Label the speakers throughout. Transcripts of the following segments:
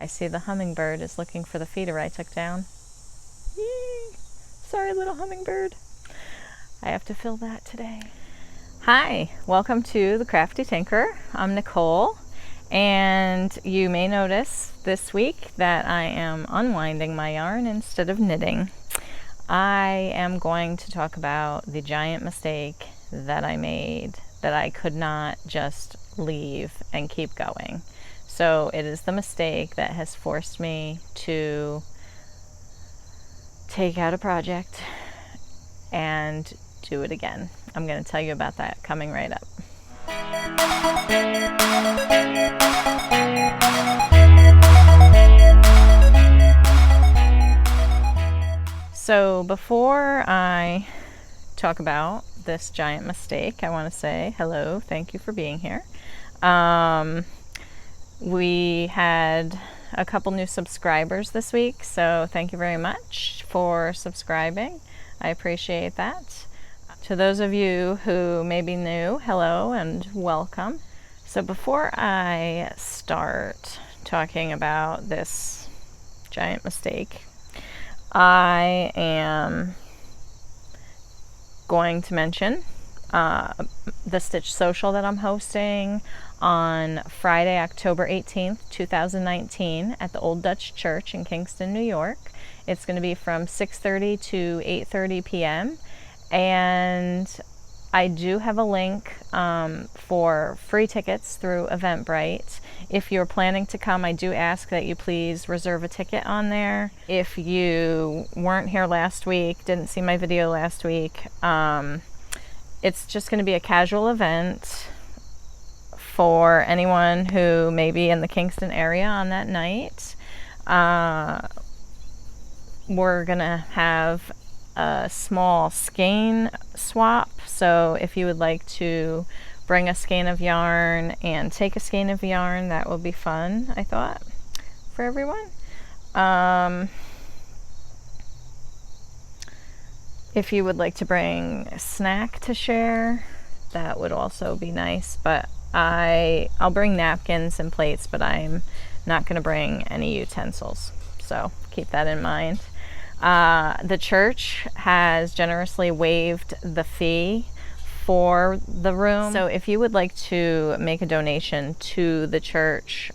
Speaker 1: I see the hummingbird is looking for the feeder I took down. Yee! Sorry, little hummingbird. I have to fill that today. Hi, welcome to the Crafty Tinker. I'm Nicole, and you may notice this week that I am unwinding my yarn instead of knitting. I am going to talk about the giant mistake that I made, that I could not just leave and keep going. So it is the mistake that has forced me to take out a project and do it again. I'm going to tell you about that coming right up. So before I talk about this giant mistake, I want to say hello, thank you for being here. We had a couple new subscribers this week, so thank you very much for subscribing. I appreciate that. To those of you who may be new, hello and welcome. So before I start talking about this giant mistake, I am going to mention the Stitch Social that I'm hosting on Friday, October 18th, 2019 at the Old Dutch Church in Kingston, New York. It's going to be from 6:30 to 8:30 p.m. and I do have a link for free tickets through Eventbrite. If you're planning to come, I do ask that you please reserve a ticket on there. If you weren't here last week, didn't see my video last week, it's just going to be a casual event for anyone who may be in the Kingston area on that night. We're going to have a small skein swap, so if you would like to bring a skein of yarn and take a skein of yarn, that will be fun, I thought, for everyone. If you would like to bring a snack to share, that would also be nice, but I'll bring napkins and plates, but I'm not going to bring any utensils, so keep that in mind. The church has generously waived the fee for the room, so if you would like to make a donation to the church,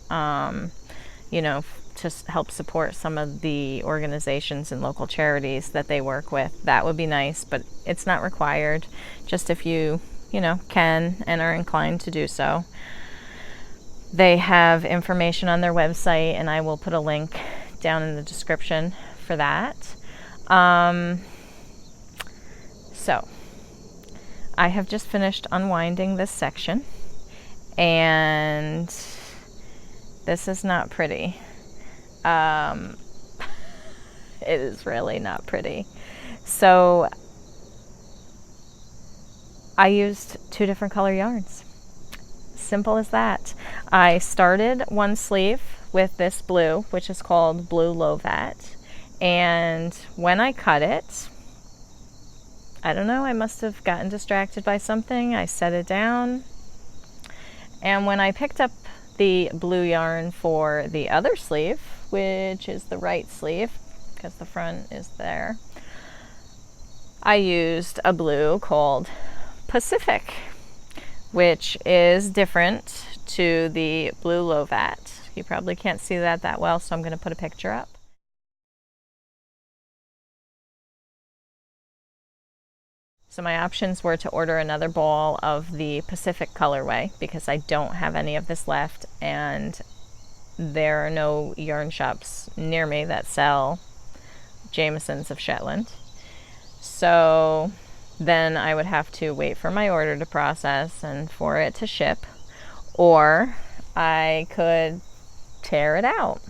Speaker 1: to help support some of the organizations and local charities that they work with, that would be nice, but it's not required, just if you can and are inclined to do so. They have information on their website, and I will put a link down in the description for that. So I have just finished unwinding this section, and this is not pretty. It is really not pretty. So I used 2 different color yarns. Simple as that. I started one sleeve with this blue, which is called Blue Lovat, and when I cut it, I don't know, I must have gotten distracted by something. I set it down, and when I picked up the blue yarn for the other sleeve, which is the right sleeve because the front is there, I used a blue called Pacific, which is different to the Blue Lovat. You probably can't see that well, so I'm going to put a picture up. So my options were to order another ball of the Pacific colorway because I don't have any of this left, and there are no yarn shops near me that sell Jamieson's of Shetland. So then I would have to wait for my order to process and for it to ship, or I could tear it out.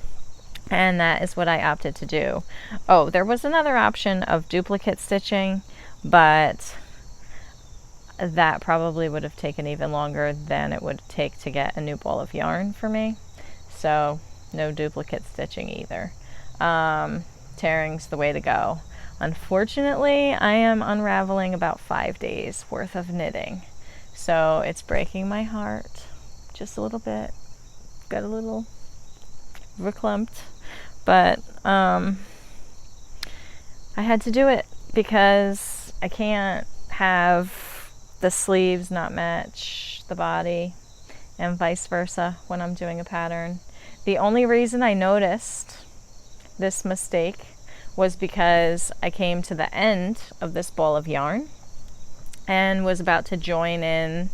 Speaker 1: And that is what I opted to do. Oh, there was another option of duplicate stitching, but that probably would have taken even longer than it would take to get a new ball of yarn for me. So no duplicate stitching either. Tearing's the way to go. Unfortunately, I am unraveling about 5 days worth of knitting, so it's breaking my heart just a little bit. Got a little verklempt, but I had to do it because I can't have the sleeves not match the body and vice versa when I'm doing a pattern. The only reason I noticed this mistake was because I came to the end of this ball of yarn and was about to join in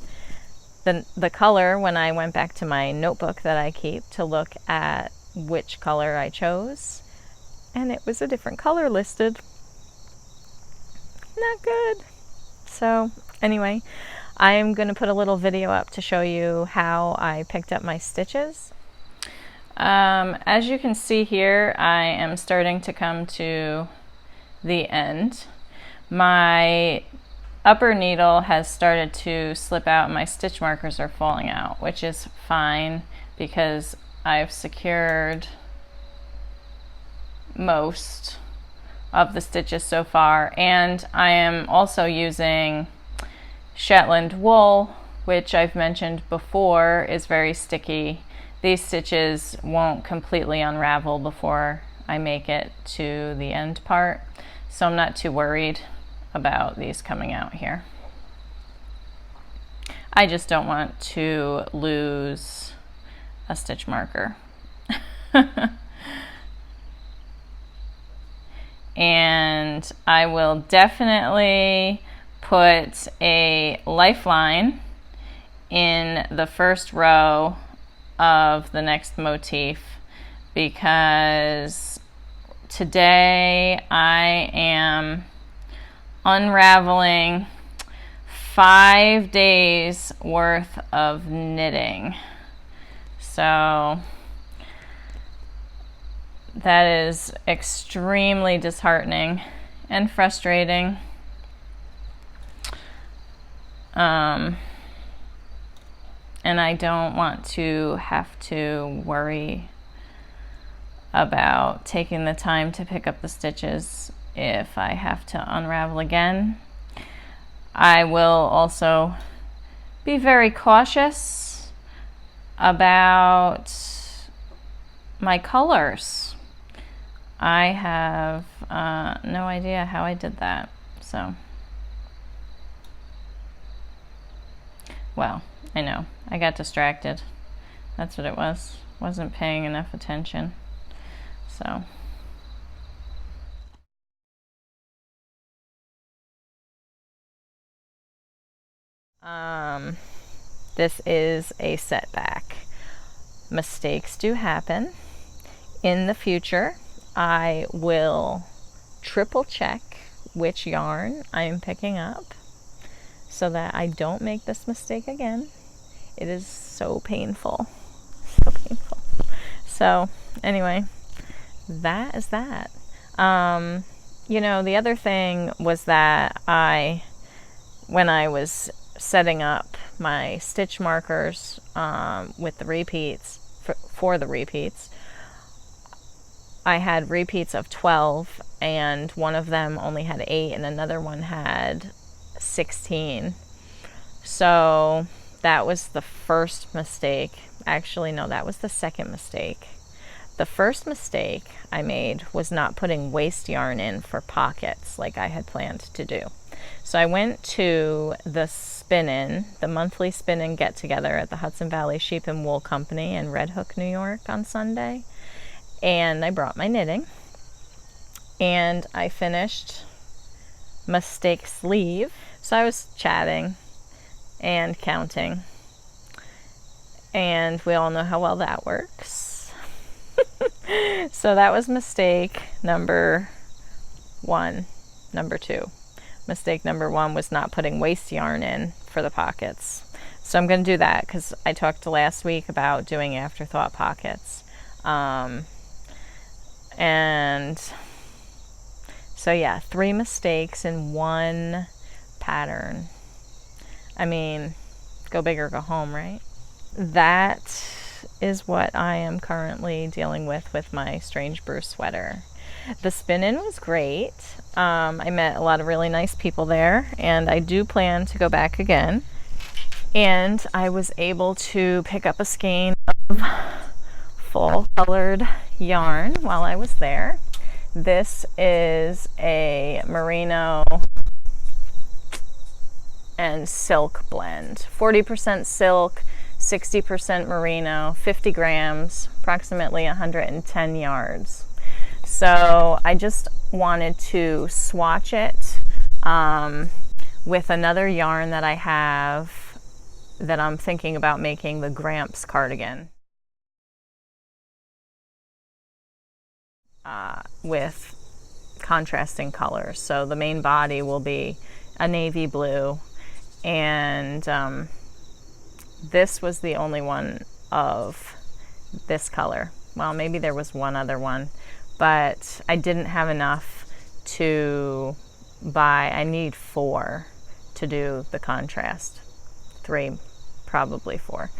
Speaker 1: the color when I went back to my notebook that I keep to look at which color I chose, and it was a different color listed. Not good. So anyway, I'm going to put a little video up to show you how I picked up my stitches. As you can see here, I am starting to come to the end. My upper needle has started to slip out and my stitch markers are falling out, which is fine because I've secured most of the stitches so far, and I am also using Shetland wool, which I've mentioned before is very sticky. These stitches won't completely unravel before I make it to the end part, so I'm not too worried about these coming out here. I just don't want to lose a stitch marker. And I will definitely put a lifeline in the first row of the next motif because today I am unraveling 5 days worth of knitting. So that is extremely disheartening and frustrating. And I don't want to have to worry about taking the time to pick up the stitches if I have to unravel again. I will also be very cautious about my colors. I have no idea how I did that, so. Well, I know, I got distracted. That's what it was. Wasn't paying enough attention, so. This is a setback. Mistakes do happen. In the future, I will triple check which yarn I'm picking up so that I don't make this mistake again. It is so painful. So painful. So anyway, that is that. You know, the other thing was that when I was setting up my stitch markers with the repeats, for the repeats, I had repeats of 12 and one of them only had 8 and another one had 16. So that was the first mistake. Actually, no, that was the second mistake. The first mistake I made was not putting waste yarn in for pockets like I had planned to do. So I went to the spin-in, the monthly spin-in get-together at the Hudson Valley Sheep and Wool Company in Red Hook, New York on Sunday. And I brought my knitting. And I finished mistake sleeve. So I was chatting and counting. And we all know how well that works. So that was mistake number 1. Number 2. Mistake number 1 was not putting waste yarn in for the pockets. So I'm going to do that because I talked last week about doing afterthought pockets. And so yeah, 3 mistakes in 1 pattern. I mean, go big or go home, right? That is what I am currently dealing with my Strange Brew sweater. The spin-in was great. I met a lot of really nice people there, and I do plan to go back again. And I was able to pick up a skein of fall colored yarn while I was there. This is a merino and silk blend. 40% silk, 60% merino, 50 grams, approximately 110 yards. So I just wanted to swatch it with another yarn that I have that I'm thinking about making the Gramps cardigan. With contrasting colors. So the main body will be a navy blue, and this was the only one of this color. Well, maybe there was one other one, but I didn't have enough to buy. I need 4 to do the contrast. 3, probably 4.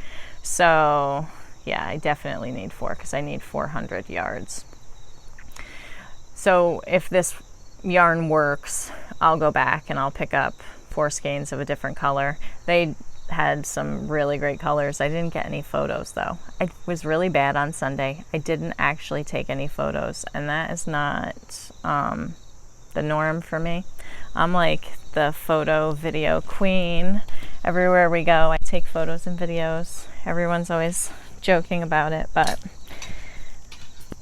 Speaker 1: So yeah, I definitely need 4 because I need 400 yards. So if this yarn works, I'll go back and I'll pick up 4 skeins of a different color. They had some really great colors. I didn't get any photos though. I was really bad on Sunday. I didn't actually take any photos, and that is not the norm for me. I'm like the photo video queen. Everywhere we go, I take photos and videos. Everyone's always joking about it, but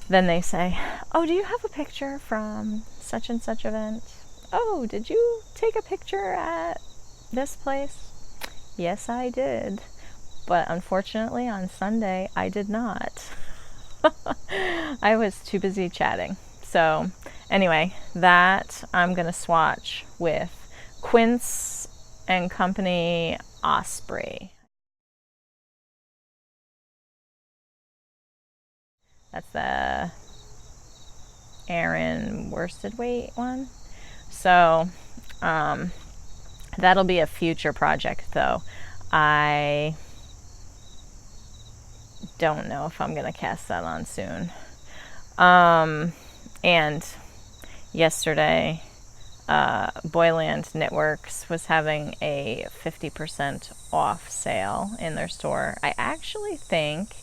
Speaker 1: then they say, oh, do you have a picture from such and such event? Oh, did you take a picture at this place? Yes, I did. But unfortunately, on Sunday, I did not. I was too busy chatting. So anyway, that I'm going to swatch with Quince and Company Osprey. That's the Aran worsted weight one. So that'll be a future project though. I don't know if I'm going to cast that on soon. And yesterday, Boyland Knitworks was having a 50% off sale in their store. I actually think,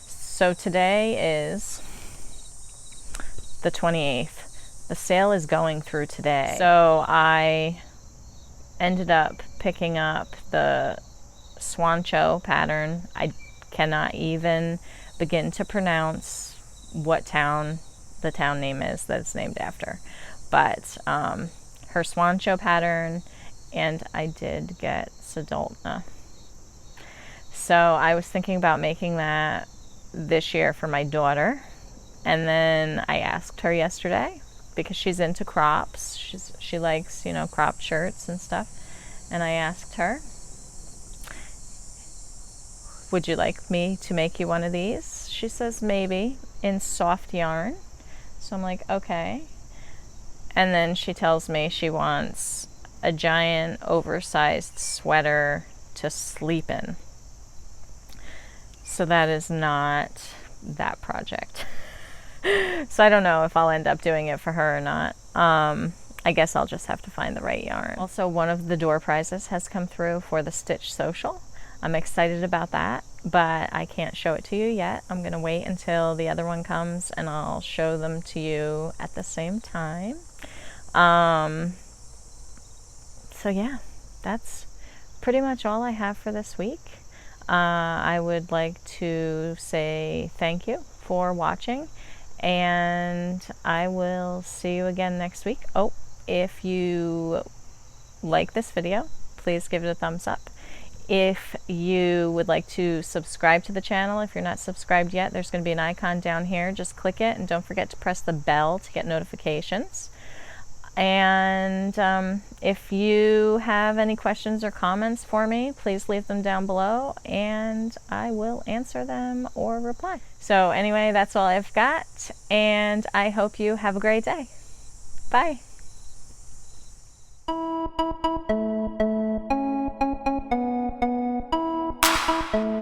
Speaker 1: so today is the 28th. The sale is going through today. So I ended up picking up the Swancho pattern. I cannot even begin to pronounce what town the town name is that it's named after. But her Swancho pattern, and I did get Sadolna. So I was thinking about making that this year for my daughter, and then I asked her yesterday because she's into crops. She likes, you know, crop shirts and stuff, and I asked her, would you like me to make you one of these? She says maybe, in soft yarn. So I'm like, okay. And then she tells me she wants a giant oversized sweater to sleep in. So that is not that project. So I don't know if I'll end up doing it for her or not. I guess I'll just have to find the right yarn. Also, one of the door prizes has come through for the Stitch Social. I'm excited about that, but I can't show it to you yet. I'm going to wait until the other one comes and I'll show them to you at the same time. So yeah, that's pretty much all I have for this week. I would like to say thank you for watching, and I will see you again next week. Oh, if you like this video, please give it a thumbs up. If you would like to subscribe to the channel, if you're not subscribed yet, there's going to be an icon down here. Just click it, and don't forget to press the bell to get notifications. And if you have any questions or comments for me, please leave them down below and I will answer them or reply. So anyway, that's all I've got, and I hope you have a great day. Bye.